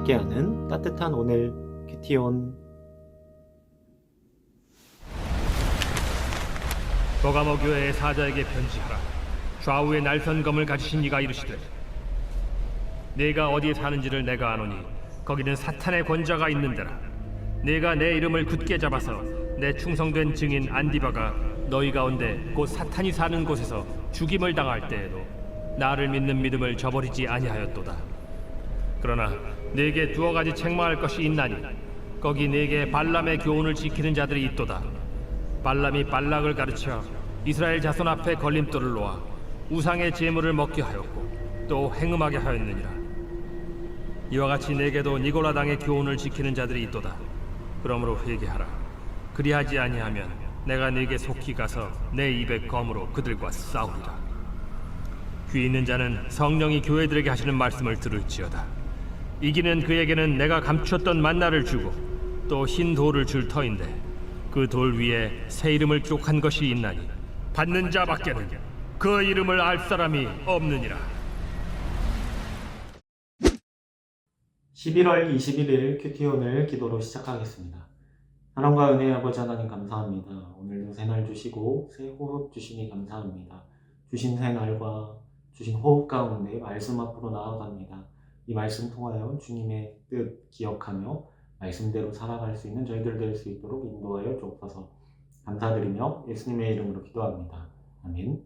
함께하는 따뜻한 오늘 큐티온. 버가모 교회의 사자에게 편지하라. 좌우에 날선 검을 가지신 이가 이르시되, 네가 어디에 사는지를 내가 아노니 거기는 사탄의 권자가 있는 데라. 네가 내 이름을 굳게 잡아서 내 충성된 증인 안디바가 너희 가운데 곧 사탄이 사는 곳에서 죽임을 당할 때에도 나를 믿는 믿음을 저버리지 아니하였도다. 그러나 네게 두어 가지 책망할 것이 있나니 거기 네게 발람의 교훈을 지키는 자들이 있도다. 발람이 발락을 가르쳐 이스라엘 자손 앞에 걸림돌을 놓아 우상의 제물을 먹게 하였고 또 행음하게 하였느니라. 이와 같이 네게도 니골라 당의 교훈을 지키는 자들이 있도다. 그러므로 회개하라. 그리하지 아니하면 내가 네게 속히 가서 내 입의 검으로 그들과 싸우리라. 귀 있는 자는 성령이 교회들에게 하시는 말씀을 들을지어다. 이기는 그에게는 내가 감추었던 만나를 주고 또 흰 돌을 줄 터인데 그 돌 위에 새 이름을 기록한 것이 있나니 받는 자밖에는 그 이름을 알 사람이 없느니라. 11월 21일 큐티온을 기도로 시작하겠습니다. 사랑과 은혜의 아버지 하나님 감사합니다. 오늘도 새날 주시고 새 호흡 주시니 감사합니다. 주신 새날과 주신 호흡 가운데 말씀 앞으로 나아갑니다. 이 말씀 통하여 주님의 뜻 기억하며 말씀대로 살아갈 수 있는 저희들 될 수 있도록 인도하여 주옵소서. 감사드리며 예수님의 이름으로 기도합니다. 아멘.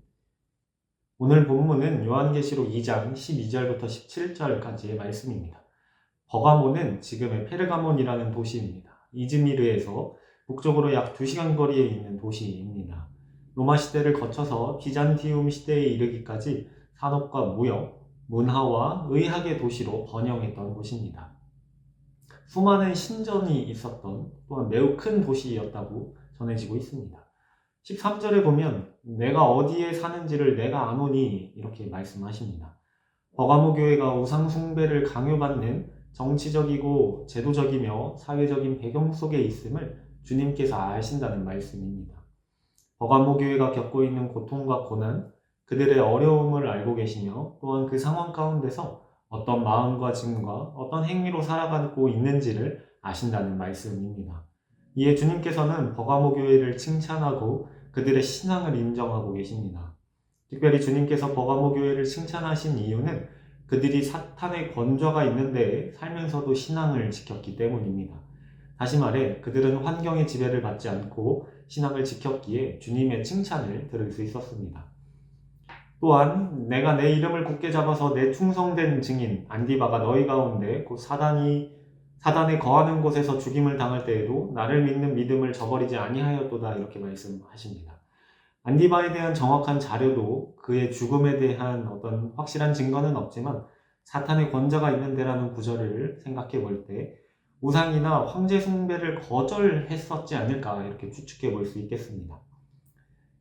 오늘 본문은 요한계시록 2장 12절부터 17절까지의 말씀입니다. 버가모는 지금의 페르가몬이라는 도시입니다. 이즈미르에서 북쪽으로 약 2시간 거리에 있는 도시입니다. 로마 시대를 거쳐서 비잔티움 시대에 이르기까지 산업과 무역, 문화와 의학의 도시로 번영했던 곳입니다. 수많은 신전이 있었던 또한 매우 큰 도시였다고 전해지고 있습니다. 13절에 보면 내가 어디에 사는지를 내가 아노니 이렇게 말씀하십니다. 버가모 교회가 우상 숭배를 강요받는 정치적이고 제도적이며 사회적인 배경 속에 있음을 주님께서 아신다는 말씀입니다. 버가모 교회가 겪고 있는 고통과 고난, 그들의 어려움을 알고 계시며 또한 그 상황 가운데서 어떤 마음과 짐과 어떤 행위로 살아가고 있는지를 아신다는 말씀입니다. 이에 주님께서는 버가모 교회를 칭찬하고 그들의 신앙을 인정하고 계십니다. 특별히 주님께서 버가모 교회를 칭찬하신 이유는 그들이 사탄의 권좌가 있는데 살면서도 신앙을 지켰기 때문입니다. 다시 말해 그들은 환경의 지배를 받지 않고 신앙을 지켰기에 주님의 칭찬을 들을 수 있었습니다. 또한 내가 내 이름을 굳게 잡아서 내 충성된 증인 안디바가 너희 가운데 곧 사단에 거하는 곳에서 죽임을 당할 때에도 나를 믿는 믿음을 저버리지 아니하였도다 이렇게 말씀하십니다. 안디바에 대한 정확한 자료도 그의 죽음에 대한 어떤 확실한 증거는 없지만 사탄의 권자가 있는 데라는 구절을 생각해 볼 때 우상이나 황제 숭배를 거절했었지 않을까 이렇게 추측해 볼 수 있겠습니다.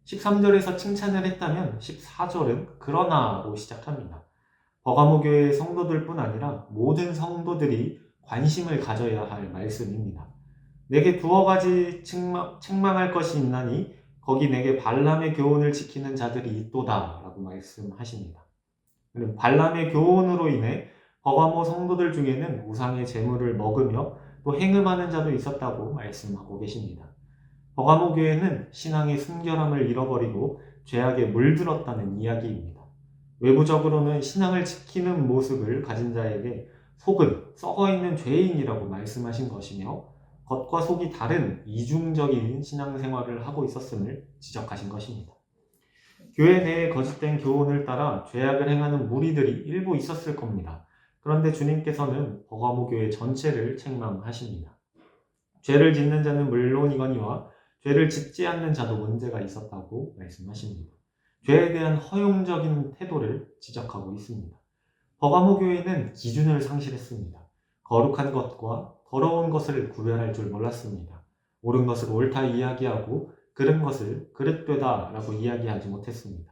13절에서 칭찬을 했다면 14절은 그러나로 시작합니다. 버가모 교회의 성도들뿐 아니라 모든 성도들이 관심을 가져야 할 말씀입니다. 내게 두어 가지 책망할 것이 있나니 거기 내게 발람의 교훈을 지키는 자들이 있도다 라고 말씀하십니다. 발람의 교훈으로 인해 버가모 성도들 중에는 우상의 제물을 먹으며 또 행음하는 자도 있었다고 말씀하고 계십니다. 버가모 교회는 신앙의 순결함을 잃어버리고 죄악에 물들었다는 이야기입니다. 외부적으로는 신앙을 지키는 모습을 가진 자에게 속은 썩어있는 죄인이라고 말씀하신 것이며 겉과 속이 다른 이중적인 신앙생활을 하고 있었음을 지적하신 것입니다. 교회 내에 거짓된 교훈을 따라 죄악을 행하는 무리들이 일부 있었을 겁니다. 그런데 주님께서는 버가모 교회 전체를 책망하십니다. 죄를 짓는 자는 물론이거니와 죄를 짓지 않는 자도 문제가 있었다고 말씀하십니다. 죄에 대한 허용적인 태도를 지적하고 있습니다. 버가모 교회는 기준을 상실했습니다. 거룩한 것과 더러운 것을 구별할 줄 몰랐습니다. 옳은 것을 옳다 이야기하고 그른 것을 그릇되다 라고 이야기하지 못했습니다.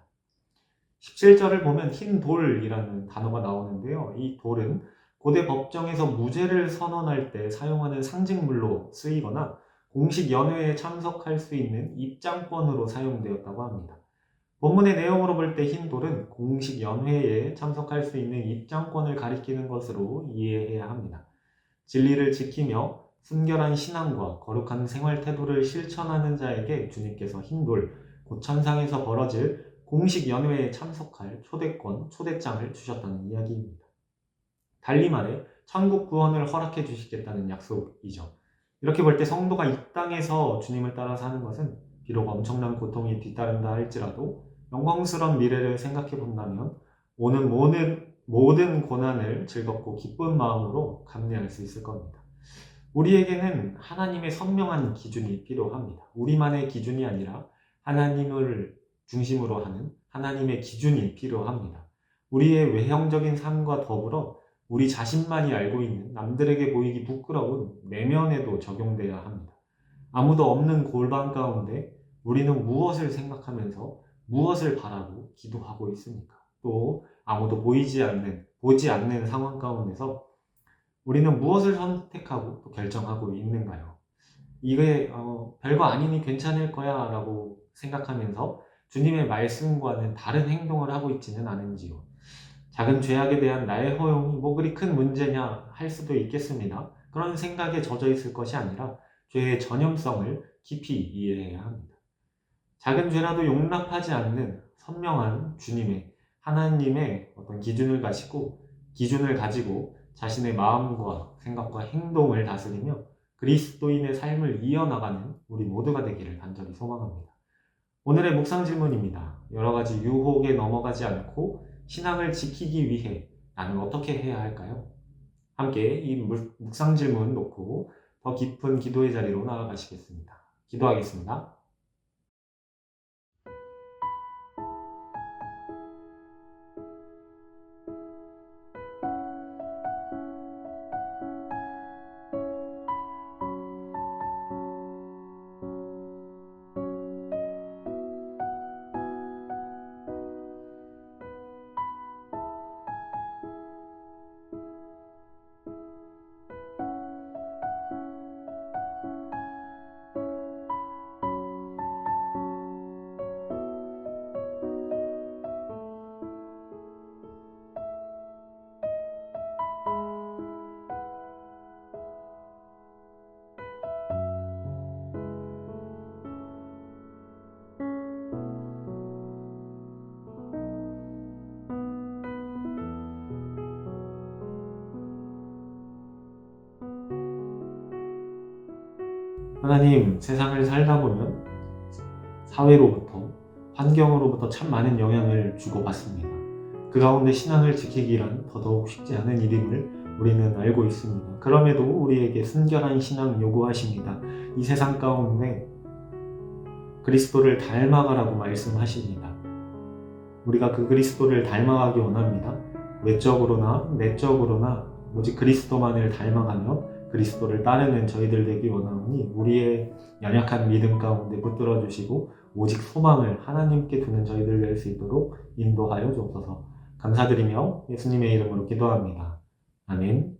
17절을 보면 흰 돌이라는 단어가 나오는데요. 이 돌은 고대 법정에서 무죄를 선언할 때 사용하는 상징물로 쓰이거나 공식 연회에 참석할 수 있는 입장권으로 사용되었다고 합니다. 본문의 내용으로 볼 때 흰 돌은 공식 연회에 참석할 수 있는 입장권을 가리키는 것으로 이해해야 합니다. 진리를 지키며 순결한 신앙과 거룩한 생활 태도를 실천하는 자에게 주님께서 흰돌, 곧 천상에서 벌어질 공식 연회에 참석할 초대권, 초대장을 주셨다는 이야기입니다. 달리 말해 천국 구원을 허락해 주시겠다는 약속이죠. 이렇게 볼 때 성도가 이 땅에서 주님을 따라 사는 것은 비록 엄청난 고통이 뒤따른다 할지라도 영광스러운 미래를 생각해 본다면 오는 모든 고난을 즐겁고 기쁜 마음으로 감내할 수 있을 겁니다. 우리에게는 하나님의 선명한 기준이 필요합니다. 우리만의 기준이 아니라 하나님을 중심으로 하는 하나님의 기준이 필요합니다. 우리의 외형적인 삶과 더불어 우리 자신만이 알고 있는 남들에게 보이기 부끄러운 내면에도 적용돼야 합니다. 아무도 없는 골방 가운데 우리는 무엇을 생각하면서 무엇을 바라고 기도하고 있습니까? 또 아무도 보지 않는 상황 가운데서 우리는 무엇을 선택하고 또 결정하고 있는가요? 이게 별거 아니니 괜찮을 거야 라고 생각하면서 주님의 말씀과는 다른 행동을 하고 있지는 않은지요. 작은 죄악에 대한 나의 허용이 뭐 그리 큰 문제냐 할 수도 있겠습니다. 그런 생각에 젖어 있을 것이 아니라 죄의 전염성을 깊이 이해해야 합니다. 작은 죄라도 용납하지 않는 선명한 하나님의 어떤 기준을 가지고 자신의 마음과 생각과 행동을 다스리며 그리스도인의 삶을 이어나가는 우리 모두가 되기를 간절히 소망합니다. 오늘의 묵상 질문입니다. 여러 가지 유혹에 넘어가지 않고 신앙을 지키기 위해 나는 어떻게 해야 할까요? 함께 이 묵상 질문 놓고 더 깊은 기도의 자리로 나아가시겠습니다. 기도하겠습니다. 하나님, 세상을 살다 보면 사회로부터, 환경으로부터 참 많은 영향을 주고받습니다. 그 가운데 신앙을 지키기란 더더욱 쉽지 않은 일임을 우리는 알고 있습니다. 그럼에도 우리에게 순결한 신앙 요구하십니다. 이 세상 가운데 그리스도를 닮아가라고 말씀하십니다. 우리가 그 그리스도를 닮아가기 원합니다. 외적으로나 내적으로나 오직 그리스도만을 닮아가며 그리스도를 따르는 저희들 되기 원하오니 우리의 연약한 믿음 가운데 붙들어 주시고 오직 소망을 하나님께 두는 저희들 될 수 있도록 인도하여 주옵소서. 감사드리며 예수님의 이름으로 기도합니다. 아멘.